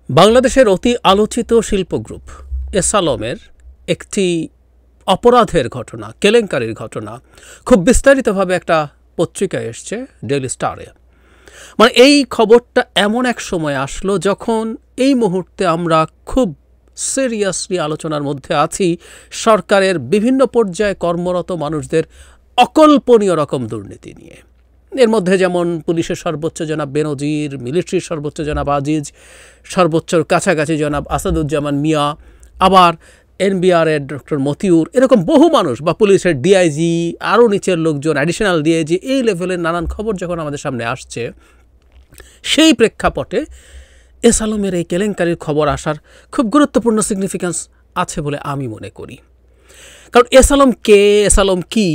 বাংলাদেশের অতি আলোচিত শিল্প গ্রুপ এসালমের একটি অপরাধের ঘটনা, কেলেঙ্কারির ঘটনা খুব বিস্তারিতভাবে একটা পত্রিকায় এসছে, ডেইলি স্টারে। মানে এই খবরটা এমন এক সময় আসলো যখন এই মুহূর্তে আমরা খুব সিরিয়াসলি আলোচনার মধ্যে আছি সরকারের বিভিন্ন পর্যায়ে কর্মরত মানুষদের অকল্পনীয় রকম দুর্নীতি নিয়ে। এর মধ্যে যেমন পুলিশের সর্বোচ্চ জনাব বেনজির, মিলিটারির সর্বোচ্চ জনাব আজিজ, সর্বোচ্চর কাছাকাছি জনাব আসাদুজ্জামান মিয়া, আবার এনবিআরের ডক্টর মতিউর, এরকম বহু মানুষ, বা পুলিশের ডিআইজি, আরও নিচের লোকজন, অ্যাডিশনাল ডিআইজি, এই লেভেলের নানান খবর যখন আমাদের সামনে আসছে, সেই প্রেক্ষাপটে এসালমের এই কেলেঙ্কারির খবর আসার খুব গুরুত্বপূর্ণ সিগনিফিক্যান্স আছে বলে আমি মনে করি। কারণ এসালম কে, এসালম কি,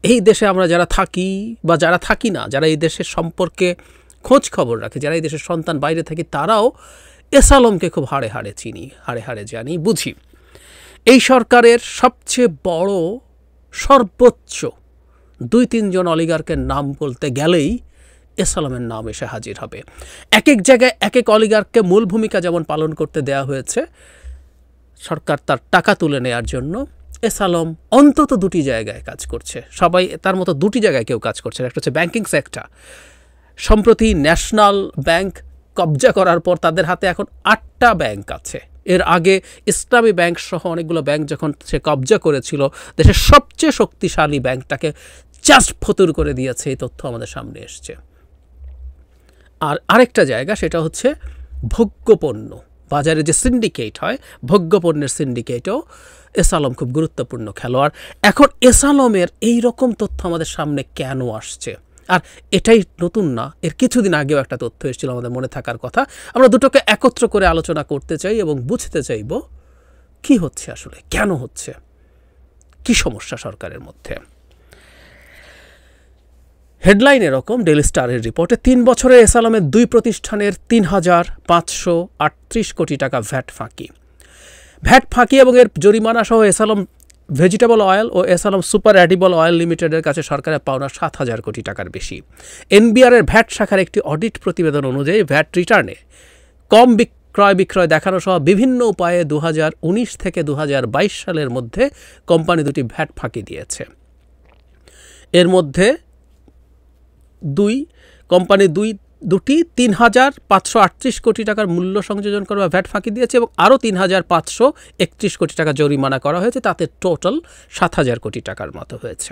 এই দেশে আমরা যারা থাকি বা যারা থাকি না, যারা এই দেশের সম্পর্কে খোঁজ খবর রাখে, যারা এই দেশের সন্তান বাইরে থাকি, তারাও এসালমকে খুব হাড়ে হাড়ে চিনি, হাড়ে হাড়ে জানি, বুঝি। এই সরকারের সবচেয়ে বড়, সর্বোচ্চ ২-৩ জন অলিগার্কের নাম বলতে গেলেই এসালমের নাম এসে হাজির হবে। এক এক জায়গায় এক এক অলিগার্ককে মূল ভূমিকা যেমন পালন করতে দেয়া হয়েছে সরকার তার টাকা তুলে নেয়ার জন্য, এসালম অন্তত 2টি জায়গায় কাজ করছে। সবাই তার মতো 2টি জায়গায় কেউ কাজ করছে। একটা হচ্ছে ব্যাংকিং সেক্টর। সম্প্রতি ন্যাশনাল ব্যাংক কবজা করার পর তাদের হাতে এখন 8টা ব্যাংক আছে। এর আগে ইসলামী ব্যাংক সহ অনেকগুলো ব্যাংক যখন সে কবজা করেছিল, দেশের সবচেয়ে শক্তিশালী ব্যাংকটাকে জাস্ট ফতুর করে দিয়েছে। এই তথ্য আমাদের সামনে এসছে। আর আরেকটা জায়গা, সেটা হচ্ছে ভোগ্যপণ্য বাজারে যে সিন্ডিকেট হয়, ভোগ্যপণ্যের সিন্ডিকেটও এসালম খুব গুরুত্বপূর্ণ খেলোয়াড়। এখন এসালমের এই রকম তথ্য আমাদের সামনে কেন আসছে? আর এটাই নতুন না, এর কিছুদিন আগেও একটা তথ্য এসেছিল আমাদের মনে থাকার কথা। আমরা দুটোকে একত্র করে আলোচনা করতে চাই এবং বুঝতে চাইব কি হচ্ছে আসলে, কেন হচ্ছে, কি সমস্যা সরকারের মধ্যে। হেডলাইন এরকম, ডেইলি স্টারের রিপোর্টে 3 বছরে এসালমের 2 প্রতিষ্ঠানের 3,538 কোটি টাকা ভ্যাট ফাঁকি। ভ্যাট ফাঁকি এবং এর জরিমানা সহ এসালম ভেজিটেবল অয়েল ও এসালম সুপার অ্যাডিবল অয়েল লিমিটেডের কাছে সরকারের পাওনা 7,000 কোটি টাকার বেশি। এনবিআরের ভ্যাট শাখার একটি অডিট প্রতিবেদন অনুযায়ী ভ্যাট রিটার্নে কম ক্রয় বিক্রয় দেখানো সহ বিভিন্ন উপায়ে 2019 থেকে 2022 সালের মধ্যে কোম্পানি দুটি ভ্যাট ফাঁকি দিয়েছে। এর মধ্যে কোম্পানি দুটি 3,538 কোটি টাকার মূল্য সংযোজন করে ভ্যাট ফাঁকি দিয়েছে এবং আরও 3,531 কোটি টাকা জরিমানা করা হয়েছে। তাতে টোটাল 7,000 কোটি টাকার মতো হয়েছে।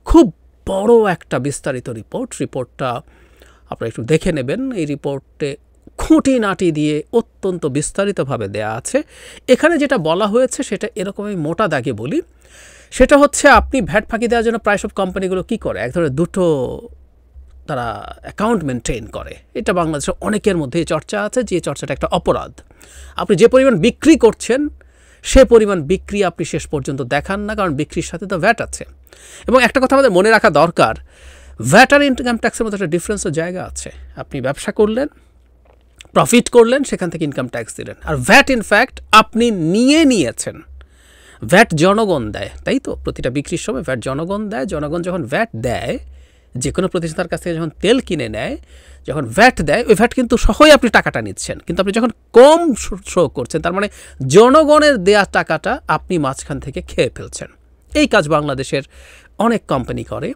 খুব বড় একটা বিস্তারিত রিপোর্টটা আপনারা একটু দেখে নেবেন। এই রিপোর্টে খুঁটিনাটি দিয়ে অত্যন্ত বিস্তারিতভাবে দেয়া আছে। এখানে যেটা বলা হয়েছে সেটা এরকমই মোটা দাগে বলি। সেটা হচ্ছে, আপনি ভ্যাট ফাঁকি দেওয়ার জন্য প্রায় সব কোম্পানিগুলো কী করে, এক ধরনের দুটো তারা অ্যাকাউন্ট মেনটেন করে। এটা বাংলাদেশের অনেকের মধ্যে চর্চা আছে, যে চর্চাটা একটা অপরাধ। আপনি যে পরিমাণ বিক্রি করছেন সে পরিমাণ বিক্রি আপনি শেষ পর্যন্ত দেখান না, কারণ বিক্রির সাথে তো ভ্যাট আছে। এবং একটা কথা আমাদের মনে রাখা দরকার, ভ্যাট আর ইনকাম ট্যাক্সের মধ্যে একটা ডিফারেন্সের জায়গা আছে। আপনি ব্যবসা করলেন, প্রফিট করলেন, সেখান থেকে ইনকাম ট্যাক্স দিলেন। আর ভ্যাট ইনফ্যাক্ট আপনি নিয়েছেন। ভ্যাট জনগণ দেয়, তাই তো? প্রতিটা বিক্রির সময় ভ্যাট জনগণ দেয়। জনগণ যখন ভ্যাট দেয়, যে কোনো প্রতিষ্ঠানের কাছ থেকে যখন তেল কিনে নেয়, যখন ভ্যাট দেয়, ওই ভ্যাট কিন্তু সহই আপনি টাকাটা নিচ্ছেন। কিন্তু আপনি যখন কম শো করছেন, তার মানে জনগণের দেয়া টাকাটা আপনি মাঝখান থেকে খেয়ে ফেলছেন। এই কাজ বাংলাদেশের অনেক কোম্পানি করে,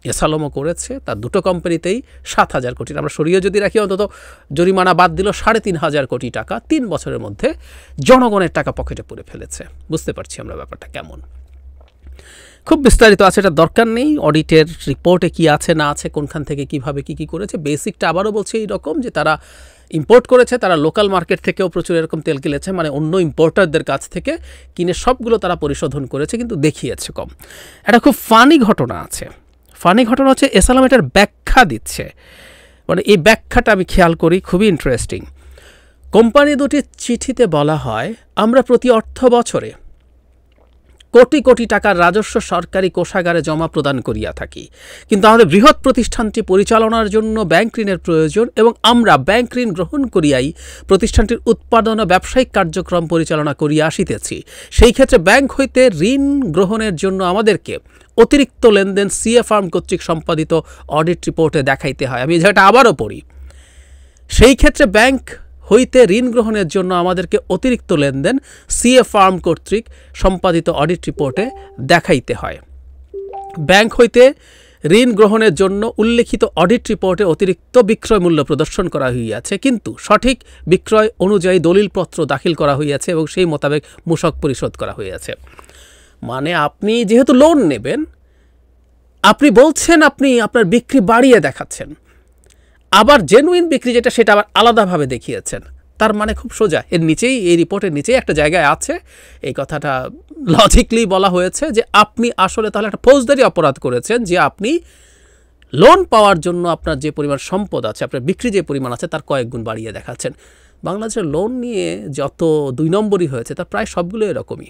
এসালমও করেছে। তার 2টো কোম্পানিতেই 7,000 কোটি, আমরা সরিয়ে যদি রাখি অন্তত জরিমানা বাদ দিল 3,500 কোটি টাকা 3 বছরের মধ্যে জনগণের টাকা পকেটে পুরে ফেলেছে। বুঝতে পারছি আমরা ব্যাপারটা কেমন। খুব বিস্তারিত আছে, এটা দরকার নেই। অডিটের রিপোর্টে কি আছে না আছে, কোনখান থেকে কিভাবে কি করেছে, বেসিকটা আবারও বলছে এইরকম যে তারা ইম্পোর্ট করেছে, তারা লোকাল মার্কেট থেকেও প্রচুর এরকম তেল কিনেছে, মানে অন্য ইম্পোর্টারদের কাছ থেকে কিনে সবগুলো তারা পরিশোধন করেছে, কিন্তু দেখিয়েছে কম। একটা খুব ফানি ঘটনা আছে। ফানি ঘটনা হচ্ছে, এসালম এটার ব্যাখ্যা দিচ্ছে। মানে এই ব্যাখ্যাটা আমি খেয়াল করি, খুবই ইন্টারেস্টিং। কোম্পানি দুটির চিঠিতে বলা হয়, আমরা প্রতি অর্থ বছরে কোটি কোটি টাকার রাজস্ব সরকারি কোষাগারে জমা প্রদান করিয়া থাকি, কিন্তু আমাদের বৃহৎ প্রতিষ্ঠানটি পরিচালনার জন্য ব্যাংক ঋণের প্রয়োজন এবং আমরা ব্যাংক ঋণ গ্রহণ করিয়াই প্রতিষ্ঠানটির উৎপাদন ও ব্যবসায়িক কার্যক্রম পরিচালনা করিয়া আসিতেছি। সেই ক্ষেত্রে ব্যাংক হইতে ঋণ গ্রহণের জন্য আমাদেরকে অতিরিক্ত লেনদেন সিএ ফার্ম কর্তৃক সম্পাদিত অডিট রিপোর্টে দেখাইতে হয়। আমি যেটা আবারও পড়ি, সেই ক্ষেত্রে ব্যাংক হইতে ঋণ গ্রহণের জন্য আমাদেরকে অতিরিক্ত লেনদেন সিএ ফার্ম কর্তৃক সম্পাদিত অডিট রিপোর্টে দেখাইতে হয়। ব্যাংক হইতে ঋণ গ্রহণের জন্য উল্লেখিত অডিট রিপোর্টে অতিরিক্ত বিক্রয় মূল্য প্রদর্শন করা হইয়াছে, কিন্তু সঠিক বিক্রয় অনুযায়ী দলিলপত্র দাখিল করা হইয়াছে এবং সেই মোতাবেক মূসক পরিশোধ করা হইয়াছে। মানে আপনি যেহেতু লোন নেবেন, আপনি বলছেন আপনি আপনার বিক্রি বাড়িয়ে দেখাচ্ছেন, আবার জেনুইন বিক্রি যেটা সেটা আবার আলাদাভাবে দেখিয়েছেন। তার মানে খুব সোজা, এর নিচেই, এই রিপোর্টের নিচেই একটা জায়গায় আছে, এই কথাটা লজিকলি বলা হয়েছে যে আপনি আসলে তাহলে একটা ফৌজদারি অপরাধ করেছেন, যে আপনি লোন পাওয়ার জন্য আপনার যে পরিমাণ সম্পদ আছে, আপনার বিক্রি যে পরিমাণ আছে, তার কয়েক গুণ বাড়িয়ে দেখাচ্ছেন। বাংলাদেশের লোন নিয়ে যত 2 নম্বরই হয়েছে তার প্রায় সবগুলো এরকমই।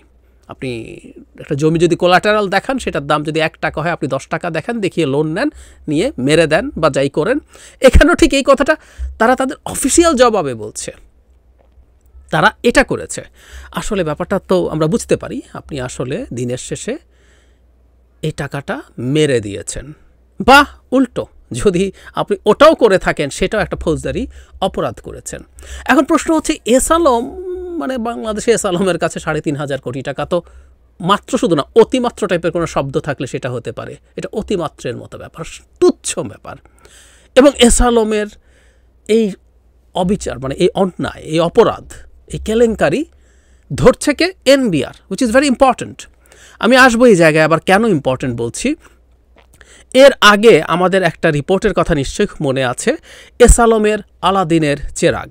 আপনি একটা জমি যদি কোলাটারাল দেখান, সেটার দাম যদি 1 টাকা হয়, আপনি 10 টাকা দেখান, দেখিয়ে লোন নেন, নিয়ে মেরে দেন বা যাই করেন। এখানেও ঠিক এই কথাটা তারা তাদের অফিসিয়াল জবাবে বলছে, তারা এটা করেছে। আসলে ব্যাপারটা তো আমরা বুঝতে পারি, আপনি আসলে দিনের শেষে এই টাকাটা মেরে দিয়েছেন, বা উল্টো যদি আপনি ওটাও করে থাকেন, সেটাও একটা ফৌজদারি অপরাধ করেছেন। এখন প্রশ্ন হচ্ছে, এস আলম, মানে বাংলাদেশে এস আলমের কাছে 3,500 কোটি টাকা, তো মাত্র শুধু না, অতিমাত্র টাইপের কোনো শব্দ থাকলে সেটা হতে পারে, এটা অতিমাত্রের মতো ব্যাপার, তুচ্ছ ব্যাপার। এবং এস আলমের এই অবিচার, মানে এই অন্যায়, এই অপরাধ, এই কেলেঙ্কারি ধরছে কে? NBR, which is very important. আমি আসবো এই জায়গায় আবার কেন ইম্পর্ট্যান্ট বলছি। এর আগে আমাদের একটা রিপোর্টের কথা নিশ্চয়ই মনে আছে, এস আলমের আলাদিনের চেরাগ।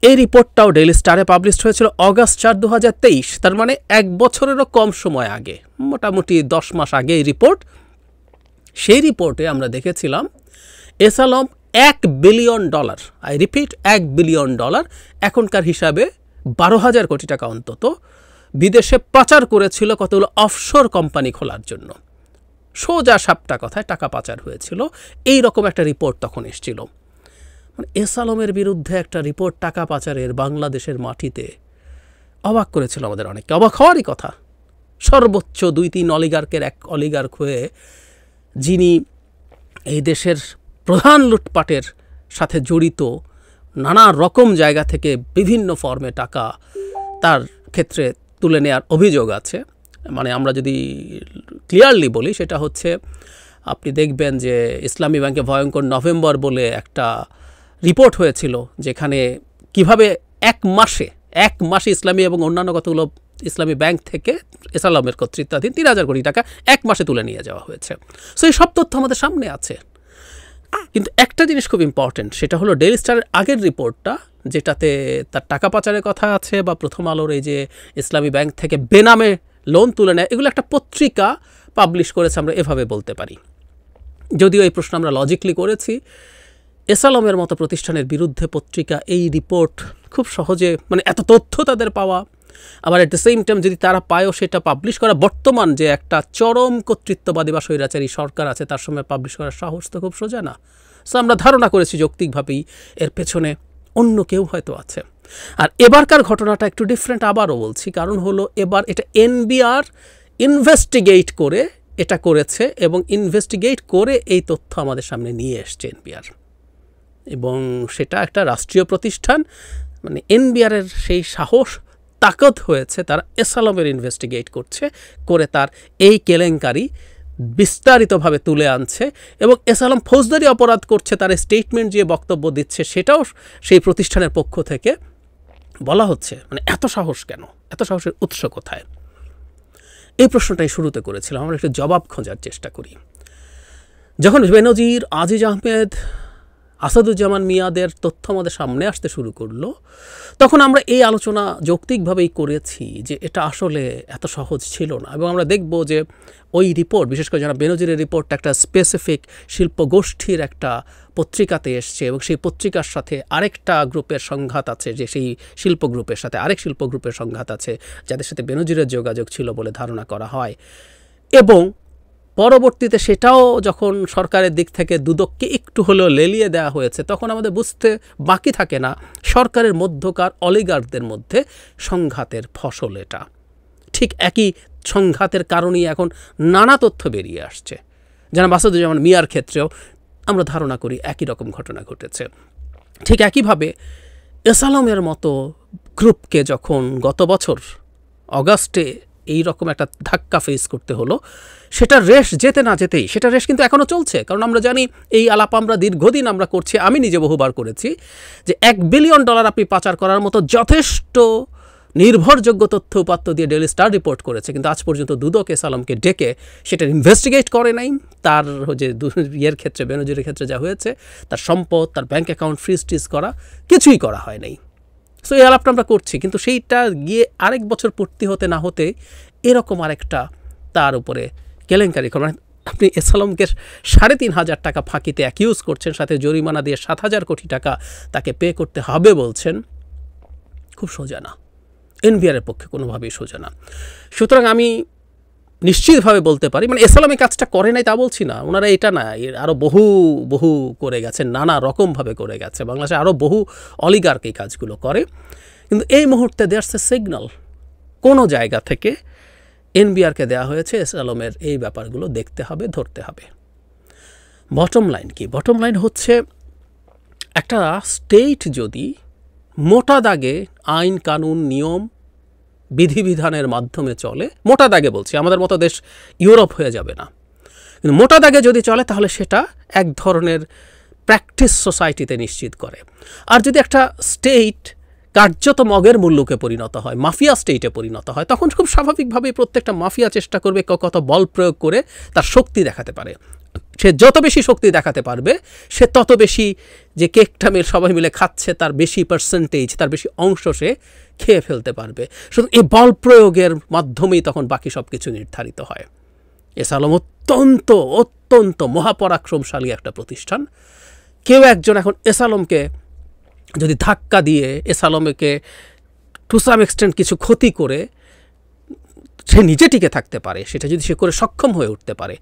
এই রিপোর্টটাও ডেইলি স্টারে পাবলিশ হয়েছিল অগাস্ট 4, 2023, তার মানে 1 বছরেরও কম সময় আগে, মোটামুটি 10 মাস আগে এই রিপোর্ট। সেই রিপোর্টে আমরা দেখেছিলাম S Alam $1 billion, I repeat $1 billion, এখনকার হিসাবে 12,000 কোটি টাকা অন্তত বিদেশে পাচার করেছিল কতগুলো অফশোর কোম্পানি খোলার জন্য। সোজা সাপটা কথায় টাকা পাচার হয়েছিল, এই রকম একটা রিপোর্ট তখন এসেছিল। মানে এস আলমের বিরুদ্ধে একটা রিপোর্ট টাকা পাচারের বাংলাদেশের মাটিতে অবাক করেছিল আমাদের অনেককে। অবাক হওয়ারই কথা। সর্বোচ্চ 2-3 অলিগার্কের এক অলিগার্ক হয়ে, যিনি এই দেশের প্রধান লুটপাটের সাথে জড়িত, নানা রকম জায়গা থেকে বিভিন্ন ফর্মে টাকা তার ক্ষেত্রে তুলে নেওয়ার অভিযোগ আছে। মানে আমরা যদি ক্লিয়ারলি বলি, সেটা হচ্ছে, আপনি দেখবেন যে ইসলামী ব্যাংকে ভয়ঙ্কর নভেম্বর বলে একটা রিপোর্ট হয়েছিল, যেখানে কিভাবে এক মাসে ইসলামী এবং অন্যান্য কতগুলো ইসলামী ব্যাংক থেকে এস আলমের কর্তৃত্বাধীন 3,000 কোটি টাকা 1 মাসে তুলে নিয়ে যাওয়া হয়েছে। সো এই সব তথ্য আমাদের সামনে আছে। কিন্তু একটা জিনিস খুব ইম্পর্টেন্ট, সেটা হলো ডেইলি স্টারের আগের রিপোর্টটা, যেটাতে তার টাকা পাচারের কথা আছে, বা প্রথম আলোর এই যে ইসলামী ব্যাংক থেকে বেনামে লোন তুলে নেয়, এগুলো একটা পত্রিকা পাবলিশ করেছে, আমরা এভাবে বলতে পারি। যদিও এই প্রশ্ন আমরা লজিকলি করেছি, এস আলমের মতো প্রতিষ্ঠানের বিরুদ্ধে পত্রিকা এই রিপোর্ট খুব সহজে, মানে এত তথ্য তাদের পাওয়া, আবার এট দ্য সেম টাইম যদি তারা পায়ও সেটা পাবলিশ করা, বর্তমান যে একটা চরম কর্তৃত্ববাদী বা স্বৈরাচারী সরকার আছে তার সময় পাবলিশ করার সাহস তো খুব সোজা না। সো আমরা ধারণা করেছি যৌক্তিকভাবেই এর পেছনে অন্য কেউ হয়তো আছে। আর এবারকার ঘটনাটা একটু ডিফারেন্ট, আবারও বলছি, কারণ হলো এবার এটা এনবিআর ইনভেস্টিগেট করে এটা করেছে, এবং ইনভেস্টিগেট করে এই তথ্য আমাদের সামনে নিয়ে এসছে এনবিআর, এবং সেটা একটা রাষ্ট্রীয় প্রতিষ্ঠান। মানে এনবিআরের সেই সাহস, তাকত হয়েছে, তারা এস আলমের ইনভেস্টিগেট করছে, করে তার এই কেলেঙ্কারি বিস্তারিতভাবে তুলে আনছে, এবং এস আলম ফৌজদারি অপরাধ করছে, তার স্টেটমেন্ট যে বক্তব্য দিচ্ছে সেটাও সেই প্রতিষ্ঠানের পক্ষ থেকে বলা হচ্ছে। মানে এত সাহস কেন? এত সাহসের উৎস কোথায়? এই প্রশ্নটাই শুরুতে করেছিলাম, আমরা একটু জবাব খোঁজার চেষ্টা করি। যখন বেনজির, আজিজ আহমেদ, আসাদুজ্জামান মিয়াদের তথ্য আমাদের সামনে আসতে শুরু করলো, তখন আমরা এই আলোচনা যৌক্তিকভাবেই করেছি যে এটা আসলে এত সহজ ছিল না। এবং আমরা দেখব যে ওই রিপোর্ট, বিশেষ করে যারা বেনজিরের রিপোর্টটা একটা স্পেসিফিক শিল্পগোষ্ঠীর একটা পত্রিকাতে এসছে, এবং সেই পত্রিকার সাথে আরেকটা গ্রুপের সংঘাত আছে, যে সেই শিল্প গ্রুপের সাথে আরেক শিল্প গ্রুপের সংঘাত আছে, যাদের সাথে বেনজিরের যোগাযোগ ছিল বলে ধারণা করা হয়। এবং পরবর্তীতে সেটাও যখন সরকারের দিক থেকে দুদককে একটু হলেও লেলিয়ে দেওয়া হয়েছে, তখন আমাদের বুঝতে বাকি থাকে না সরকারের মধ্যকার অলিগার্কদের মধ্যে সংঘাতের ফসল এটা। ঠিক একই সংঘাতের কারণেই এখন নানা তথ্য বেরিয়ে আসছে। যেন আসাদুজ্জামান মিয়ার ক্ষেত্রেও আমরা ধারণা করি একই রকম ঘটনা ঘটেছে। ঠিক একইভাবে এস আলমের মতো গ্রুপকে যখন গত বছর অগাস্টে এই রকম একটা ধাক্কা ফেস করতে হলো, সেটার রেশ যেতে না যেতেই, সেটা রেশ কিন্তু এখনও চলছে। কারণ আমরা জানি এই আলাপ আমরা দীর্ঘদিন আমরা করছি, আমি নিজে বহুবার করেছি, যে $1 বিলিয়ন আপনি পাচার করার মতো যথেষ্ট নির্ভরযোগ্য তথ্য উপাত্ত দিয়ে ডেইলি স্টার রিপোর্ট করেছে, কিন্তু আজ পর্যন্ত দুদক এস আলমকে ডেকে সেটা ইনভেস্টিগেট করে নাই। তার যে ইয়ের ক্ষেত্রে, বেনজিরের ক্ষেত্রে যা হয়েছে, তার সম্পদ, তার ব্যাঙ্ক অ্যাকাউন্ট ফ্রিজ টিজ করা, কিছুই করা হয় নাই। সো এই আলাপটা আমরা করছি, কিন্তু সেইটা গিয়ে আরেক বছর পূর্তি হতে না হতে এরকম আরেকটা তার উপরে কেলেঙ্কারি, মানে আপনি এস আলমকে ৩,৫০০ টাকা ফাঁকিতে অ্যাকিউজ করছেন, সাথে জরিমানা দিয়ে ৭,০০০ কোটি টাকা তাকে পে করতে হবে বলছেন, খুব সোজা না, এনবিআরের পক্ষে কোনোভাবেই সোজা না। সুতরাং আমি নিশ্চিতভাবে বলতে পারি, মানে এস আলম এই কাজটা করে নাই তা বলছি না, ওনারা এটা না, আরও বহু করে গেছেন, নানা রকমভাবে করে গেছে, বাংলাদেশে আরও বহু অলিগার্ক এই কাজগুলো করে। কিন্তু এই মুহূর্তে দেয়ার্স এ সিগন্যাল, কোনো জায়গা থেকে এনবিআরকে দেওয়া হয়েছে এস আলমের এই ব্যাপারগুলো দেখতে হবে, ধরতে হবে। বটম লাইন কি? বটম লাইন হচ্ছে, একটা স্টেট যদি মোটা দাগে আইন কানুন নিয়ম বিধিবিধানের মাধ্যমে চলে, মোটা দাগে বলছি, আমাদের মতো দেশ ইউরোপ হয়ে যাবে না, কিন্তু মোটা দাগে যদি চলে তাহলে সেটা এক ধরনের প্র্যাকটিস সোসাইটিতে নিশ্চিত করে। আর যদি একটা স্টেট কার্যত মগের মুল্লুকে পরিণত হয়, মাফিয়া স্টেটে পরিণত হয়, তখন খুব স্বাভাবিকভাবেই প্রত্যেকটা মাফিয়া চেষ্টা করবে কত বল প্রয়োগ করে তার শক্তি দেখাতে পারে। সে যত বেশি শক্তি দেখাতে পারবে, সে তত বেশি যে কেকটা সবাই মিলে খাচ্ছে তার বেশি পার্সেন্টেজ, তার বেশি অংশ সে খেয়ে ফেলতে পারবে। শুধু এই বল প্রয়োগের মাধ্যমেই তখন বাকি সব কিছু নির্ধারিত হয়। এস আলম অত্যন্ত মহাপরাক্রমশালী একটা প্রতিষ্ঠান। কেউ একজন এখন এস আলমকে যদি ধাক্কা দিয়ে, এস আলমকে টু সাম এক্সটেন্ট কিছু ক্ষতি করে সে নিজে টিকে থাকতে পারে, সেটা যদি সে করে সক্ষম হয়ে উঠতে পারে,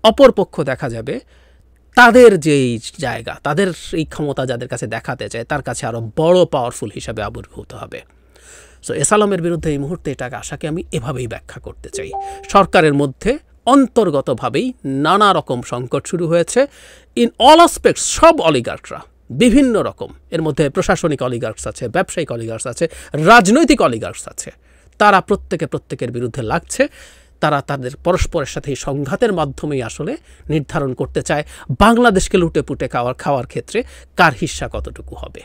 অপরপক্ষ দেখা যাবে তাদের যেই জায়গা, তাদের এই ক্ষমতা যাদের কাছে দেখাতে চায়, তার কাছে আরও বড় পাওয়ারফুল হিসাবে আবির্ভূত হবে। সো এস আলমের বিরুদ্ধে এই মুহূর্তে এটাকে আশাকে আমি এভাবেই ব্যাখ্যা করতে চাই। সরকারের মধ্যে অন্তর্গতভাবেই নানা রকম সংকট শুরু হয়েছে, ইন অল আসপেক্টস, সব অলিগার্করা বিভিন্ন রকম, এর মধ্যে প্রশাসনিক অলিগার্কস আছে, ব্যবসায়িক অলিগার্কস আছে, রাজনৈতিক অলিগার্কস আছে, তারা প্রত্যেকের বিরুদ্ধে লাগছে। তারা তাদের পরস্পরের সাথে এই সংঘাতের মাধ্যমেই আসলে নির্ধারণ করতে চায় বাংলাদেশকে লুটে পুটে খাওয়ার ক্ষেত্রে কার হিস্সা কতটুকু হবে।